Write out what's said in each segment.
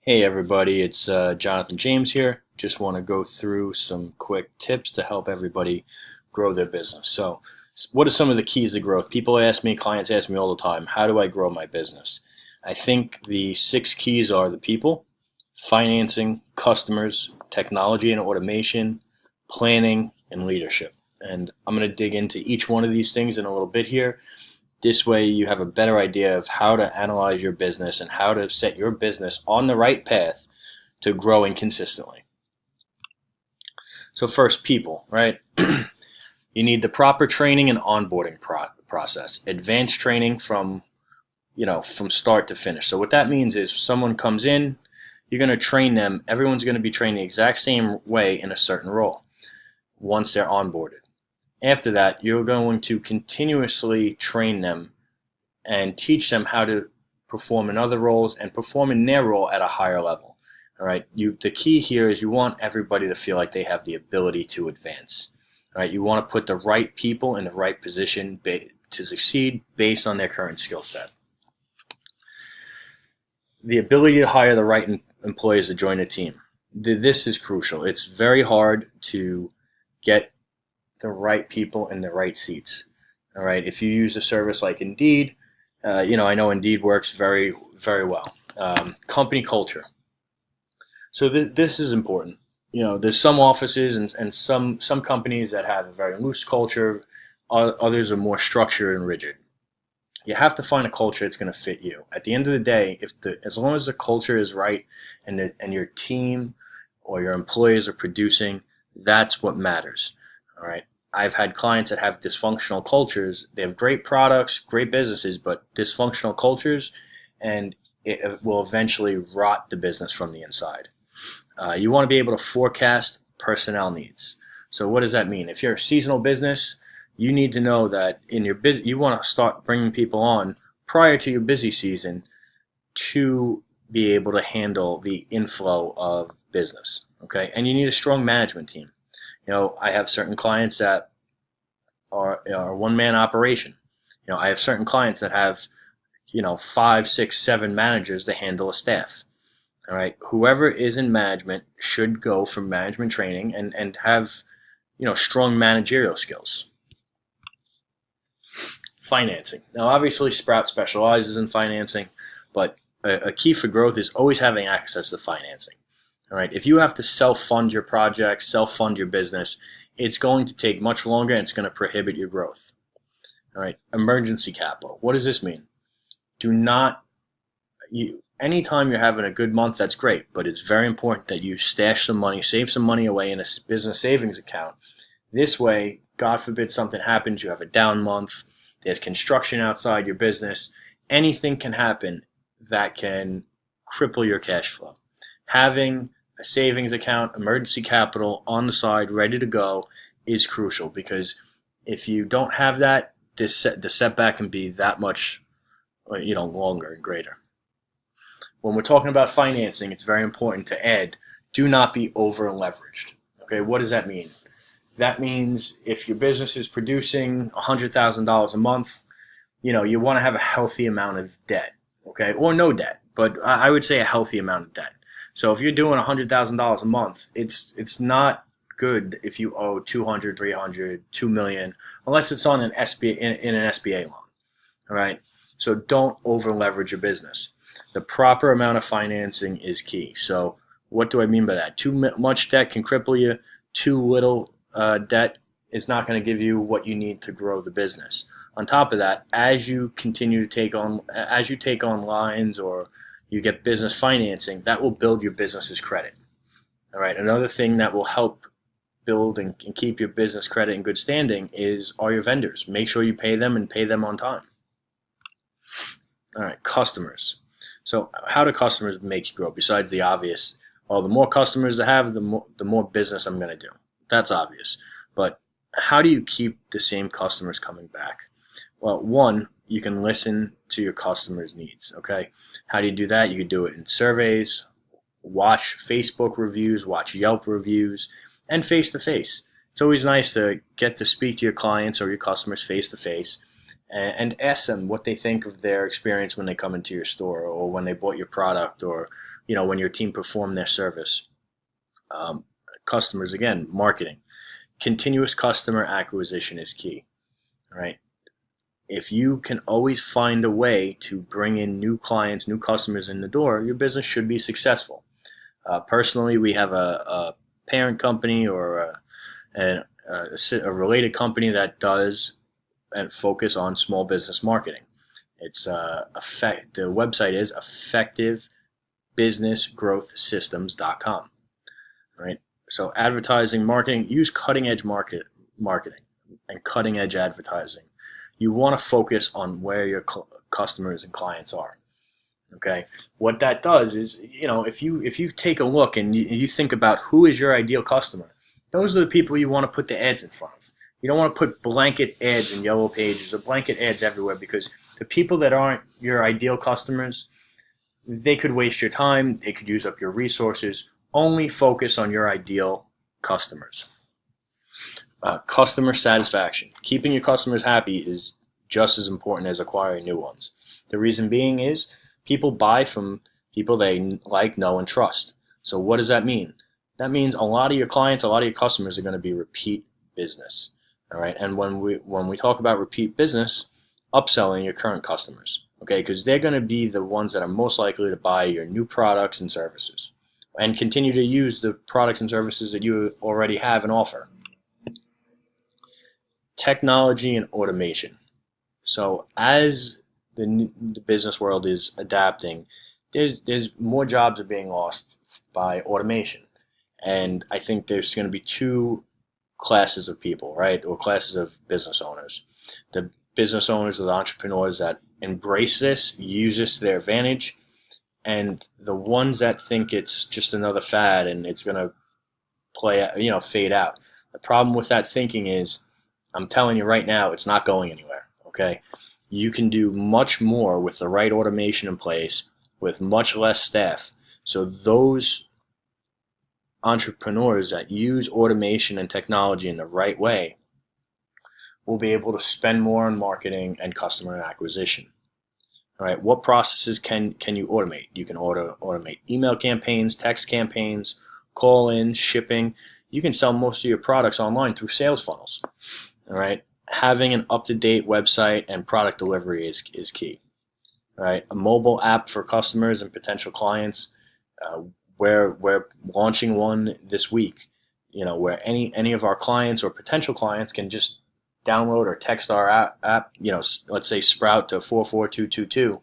Hey everybody, it's Jonathan James here. Just want to go through some quick tips to help everybody grow their business. So, what are some of the keys to growth? People ask me, clients ask me all the time, how do I grow my business? I think the six keys are the people, financing, customers, technology and automation, planning, and leadership. And I'm going to dig into each one of these things in a little bit here. This way, you have a better idea of how to analyze your business and how to set your business on the right path to growing consistently. So, first, people, right? You need the proper training and onboarding process, advanced training from start to finish. So, what that means is, if someone comes in, you're going to train them. Everyone's going to be trained the exact same way in a certain role once they're onboarded. After that, you're going to continuously train them and teach them how to perform in other roles and perform in their role at a higher level. All right. The key here is you want everybody to feel like they have the ability to advance. All right. You want to put the right people in the right position to succeed based on their current skill set. The ability to hire the right employees to join a team. This is crucial. It's very hard to get the right people in the right seats. All right. If you use a service like Indeed, I know Indeed works very, very well. Company culture. So this is important. There's some offices and some companies that have a very loose culture. Others are more structured and rigid. You have to find a culture that's going to fit you. At the end of the day, as long as the culture is right and your team or your employees are producing, that's what matters. All right. I've had clients that have dysfunctional cultures. They have great products, great businesses, but dysfunctional cultures, and it will eventually rot the business from the inside. You want to be able to forecast personnel needs. So what does that mean? If you're a seasonal business, you need to know that in your business, you want to start bringing people on prior to your busy season to be able to handle the inflow of business. Okay, and you need a strong management team. I have certain clients that are one-man operation. I have certain clients that have, 5, 6, 7 managers to handle a staff. All right. Whoever is in management should go for management training and have, strong managerial skills. Financing. Now, obviously, Sprout specializes in financing, but a key for growth is always having access to financing. All right. If you have to self-fund your project, self-fund your business, it's going to take much longer and it's going to prohibit your growth. All right. Emergency capital. What does this mean? Anytime you're having a good month, that's great, but it's very important that you stash some money, save some money away in a business savings account. This way, God forbid something happens, you have a down month, there's construction outside your business, anything can happen that can cripple your cash flow. Having a savings account, emergency capital on the side, ready to go is crucial, because if you don't have that, the setback can be that much, longer and greater. When we're talking about financing, it's very important to add, do not be over leveraged. Okay, what does that mean? That means if your business is producing $100,000 a month, you want to have a healthy amount of debt, okay, or no debt, but I would say a healthy amount of debt. So if you're doing $100,000 a month, it's not good if you owe 200, 300, 2 million, unless it's on an SBA in an SBA loan. All right. So don't over leverage your business. The proper amount of financing is key. So what do I mean by that? Too much debt can cripple you. Too little debt is not going to give you what you need to grow the business. On top of that, as you take on lines or you get business financing, that will build your business's credit. All right. Another thing that will help build and keep your business credit in good standing are your vendors. Make sure you pay them and pay them on time. All right. Customers. So how do customers make you grow? Besides the obvious, well, the more customers I have, the more business I'm going to do. That's obvious. But how do you keep the same customers coming back? Well, one, you can listen to your customers' needs, okay? How do you do that? You can do it in surveys, watch Facebook reviews, watch Yelp reviews, and face-to-face. It's always nice to get to speak to your clients or your customers face-to-face and ask them what they think of their experience when they come into your store, or when they bought your product, or when your team performed their service. Um, Customers, again, marketing. Continuous customer acquisition is key. All right. If you can always find a way to bring in new clients, new customers in the door, your business should be successful. Personally, we have a parent company, or a related company that does and focus on small business marketing. It's the website is effectivebusinessgrowthsystems.com. Right. So advertising, marketing, use cutting edge marketing and cutting edge advertising. You want to focus on where your customers and clients are. Okay. What that does is, if you take a look and you think about who is your ideal customer, those are the people you want to put the ads in front of. You don't want to put blanket ads in yellow pages or blanket ads everywhere, because the people that aren't your ideal customers, they could waste your time. They could use up your resources. Only focus on your ideal customers. Customer satisfaction. Keeping your customers happy is just as important as acquiring new ones. The reason being is people buy from people they like, know, and trust. So what does that mean? That means a lot of your clients, a lot of your customers are going to be repeat business. All right. And when we talk about repeat business, upselling your current customers. Okay, because they're going to be the ones that are most likely to buy your new products and services, and continue to use the products and services that you already have and offer. Technology and automation. So as the business world is adapting, there's more jobs are being lost by automation. And I think there's going to be two classes of people, right? Or classes of business owners. The business owners or the entrepreneurs that embrace this, use this to their advantage, and the ones that think it's just another fad and it's going to fade out. The problem with that thinking is, I'm telling you right now, it's not going anywhere. Okay, you can do much more with the right automation in place with much less staff. So those entrepreneurs that use automation and technology in the right way will be able to spend more on marketing and customer acquisition. All right, what processes can you automate? You can automate email campaigns, text campaigns, call-in, shipping. You can sell most of your products online through sales funnels. All right, having an up-to-date website and product delivery is key. All right, a mobile app for customers and potential clients. We're launching one this week. Where any of our clients or potential clients can just download or text our app. Let's say Sprout to 44222,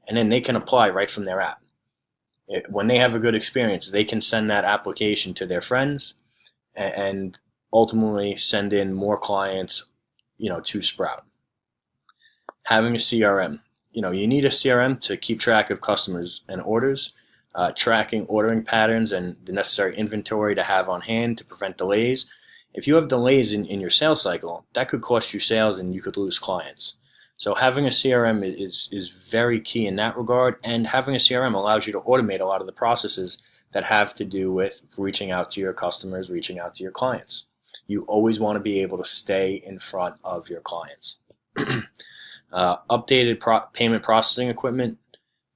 and then they can apply right from their app. When they have a good experience, they can send that application to their friends, and ultimately send in more clients, to Sprout. Having a CRM. You need a CRM to keep track of customers and orders, tracking ordering patterns and the necessary inventory to have on hand to prevent delays. If you have delays in your sales cycle, that could cost you sales and you could lose clients. So having a CRM is very key in that regard, and having a CRM allows you to automate a lot of the processes that have to do with reaching out to your customers, reaching out to your clients. You always want to be able to stay in front of your clients. Updated payment processing equipment.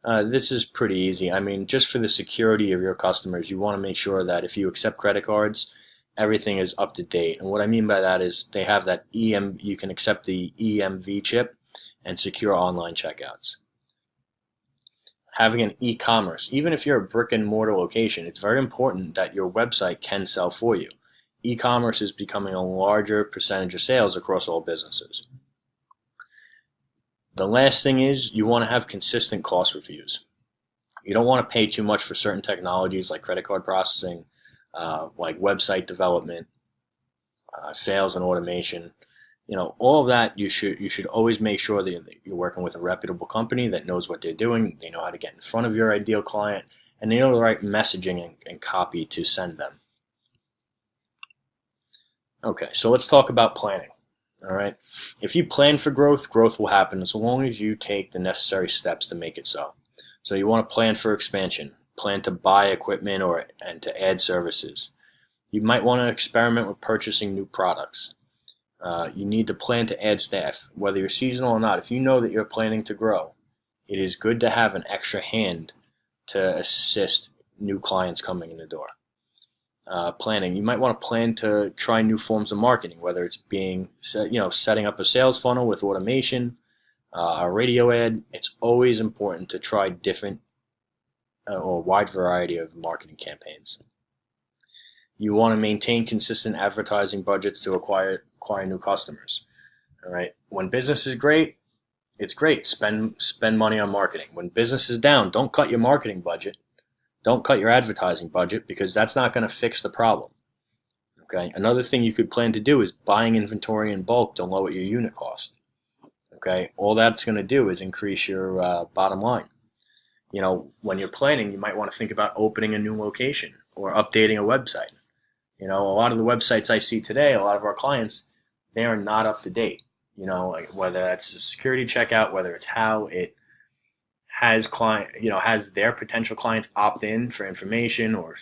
This is pretty easy. I mean, just for the security of your customers, you want to make sure that if you accept credit cards, everything is up to date. And what I mean by that is they have that you can accept the EMV chip and secure online checkouts. Having an e-commerce. Even if you're a brick and mortar location, it's very important that your website can sell for you. E-commerce is becoming a larger percentage of sales across all businesses. The last thing is you want to have consistent cost reviews. You don't want to pay too much for certain technologies like credit card processing, like website development, sales and automation. All of that you should always make sure that you're working with a reputable company that knows what they're doing. They know how to get in front of your ideal client, and they know the right messaging and copy to send them. Okay, so let's talk about planning. All right, if you plan for growth, growth will happen as long as you take the necessary steps to make it so. So you want to plan for expansion, plan to buy equipment and to add services. You might want to experiment with purchasing new products. You need to plan to add staff, whether you're seasonal or not. If you know that you're planning to grow, it is good to have an extra hand to assist new clients coming in the door. Planning. You might want to plan to try new forms of marketing, whether it's setting up a sales funnel with automation, a radio ad. It's always important to try different or a wide variety of marketing campaigns. You want to maintain consistent advertising budgets to acquire new customers. All right. When business is great, it's great. Spend money on marketing. When business is down, don't cut your marketing budget. Don't cut your advertising budget, because that's not going to fix the problem. Okay. Another thing you could plan to do is buying inventory in bulk to lower your unit cost. Okay. All that's going to do is increase your bottom line. When you're planning, you might want to think about opening a new location or updating a website. A lot of the websites I see today, a lot of our clients, they are not up to date. Like whether that's a security checkout, whether it's how it has has their potential clients opt in for information, or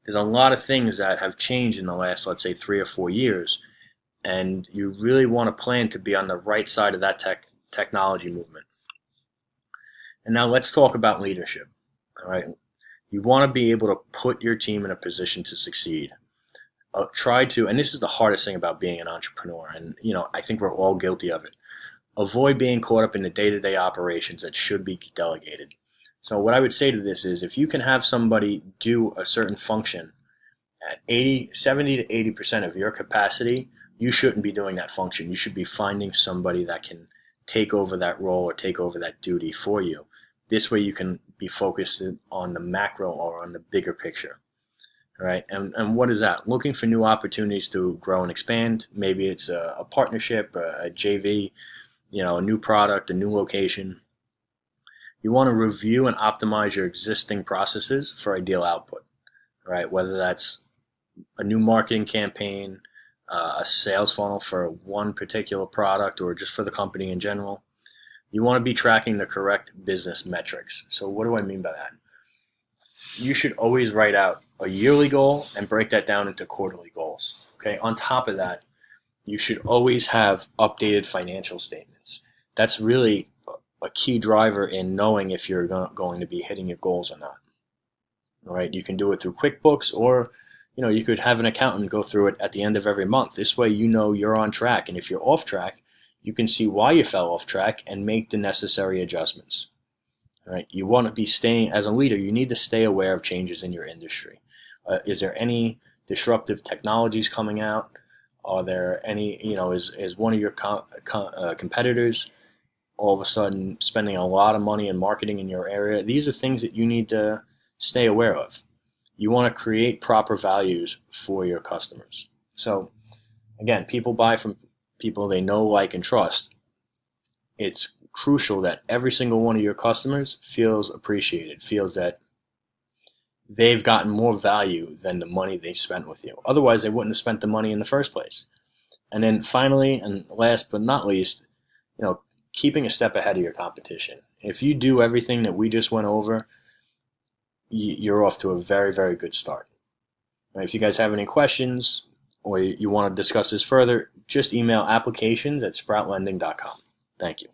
there's a lot of things that have changed in the last, let's say, 3 or 4 years, and you really want to plan to be on the right side of that technology movement. And now let's talk about leadership. All right, you want to be able to put your team in a position to succeed. And this is the hardest thing about being an entrepreneur, and I think we're all guilty of it. Avoid being caught up in the day-to-day operations that should be delegated. So what I would say to this is, if you can have somebody do a certain function at 70 to 80% of your capacity, you shouldn't be doing that function. You should be finding somebody that can take over that role or take over that duty for you. This way you can be focused on the macro or on the bigger picture. Right, and what is that? Looking for new opportunities to grow and expand. Maybe it's a partnership, a JV, a new product, a new location. You want to review and optimize your existing processes for ideal output. Right, whether that's a new marketing campaign, a sales funnel for one particular product, or just for the company in general. You want to be tracking the correct business metrics. So what do I mean by that? You should always write out a yearly goal and break that down into quarterly goals. Okay. On top of that, you should always have updated financial statements. That's really a key driver in knowing if you're going to be hitting your goals or not. All right. You can do it through QuickBooks, or you could have an accountant go through it at the end of every month. This way, you're on track, and if you're off track, you can see why you fell off track and make the necessary adjustments. All right. You want to be staying, as a leader, you need to stay aware of changes in your industry. Is there any disruptive technologies coming out? Are there any, is one of your competitors all of a sudden spending a lot of money in marketing in your area? These are things that you need to stay aware of. You want to create proper values for your customers. So, again, people buy from people they know, like, and trust. It's crucial that every single one of your customers feels appreciated, feels that they've gotten more value than the money they spent with you. Otherwise, they wouldn't have spent the money in the first place. And then finally, and last but not least, keeping a step ahead of your competition. If you do everything that we just went over, you're off to a very, very good start. If you guys have any questions or you want to discuss this further, just email applications@sproutlending.com. Thank you.